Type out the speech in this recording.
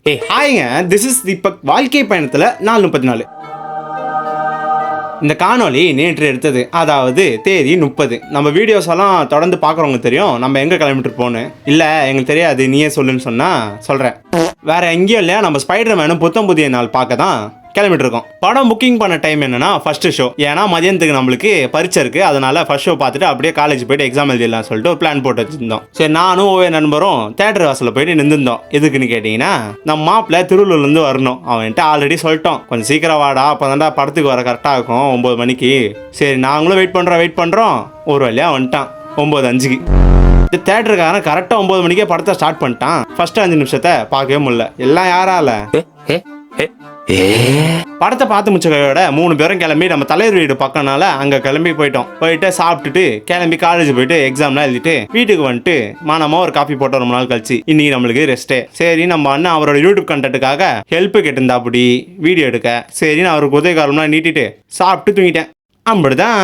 ஹாய்ங்க, this is Deepak. வாழ்க்கை பயணத்தில் 4:34. இந்த காணொளி நேற்று எடுத்தது, அதாவது தேதி 30. நம்ம வீடியோஸ் எல்லாம் தொடர்ந்து பார்க்குறவங்க தெரியும் நம்ம எங்கே கிளம்பிட்டு போன்னு. இல்லை எங்களுக்கு தெரியாது, நீயே சொல்லுன்னு சொன்னால் சொல்கிறேன். வேற எங்கேயும் இல்லையா, நம்ம ஸ்பைடர் மேனும் புத்தம் புதிய நாள் பார்க்க தான் கிளம்பிட்டு இருக்கோம். படம் புக்கிங் பண்ண டைம் என்னன்னா ஃபர்ஸ்ட் ஷோ. ஏன்னா மதியானத்துக்கு நம்மளுக்கு பரீட்சை இருக்கு, அதனால ஃபர்ஸ்ட் ஷோ பார்த்துட்டு அப்படியே காலேஜ் போயிட்டு எக்ஸாம் எழுதிடலாம் சொல்லிட்டு ஒரு பிளான் போட்டு வச்சிருந்தோம். சரி, நானும் ஒவ்வொரு நண்பரும் தேட்டர் வாசலில் போயிட்டு நின்றுந்தோம். எதுக்குன்னு கேட்டிங்கன்னா, நம்ம மாப்பிள்ள திருவள்ளூர்லேருந்து வரணும். அவன்கிட்ட ஆல்ரெடி சொல்லிட்டோம், கொஞ்சம் சீக்கிரம் வாடா, அப்போ தான்டா படத்துக்கு வர கரெக்டாக இருக்கும் 9 மணிக்கு. சரி, நாங்களும் வெயிட் பண்ணுறோம். ஒரு வழியாக வந்துட்டான் 9:05. தேட்டருக்காரன் கரெக்டாக 9 மணிக்கே படத்தை ஸ்டார்ட் பண்ணிட்டான். ஃபர்ஸ்ட் 5 நிமிஷத்தை பார்க்கவே முடியல. எல்லாம் யாரால படத்தை பார்த்து முடிச்ச 3 பேரும் கிளம்பி நம்ம தலைவர் வீடு பக்கம்னால அங்கே கிளம்பி போயிட்டு சாப்பிட்டுட்டு கிளம்பி காலேஜ் போயிட்டு எக்ஸாம்லாம் எழுதிட்டு வீட்டுக்கு வந்துட்டு மானமாக ஒரு காஃபி போட்டோம். ரொம்ப நாள் கழிச்சு இன்னைக்கு நம்மளுக்கு ரெஸ்ட்டே. சரி, நம்ம அண்ணன் அவரோட யூடியூப் கண்டென்ட்டுக்காக ஹெல்ப் கேட்டிருந்தா அப்படி வீடியோ எடுக்க. சரி, நான் அவருக்கு உதவி காலம்லாம் நீட்டிட்டு சாப்பிட்டு தூங்கிட்டேன். அப்படிதான்.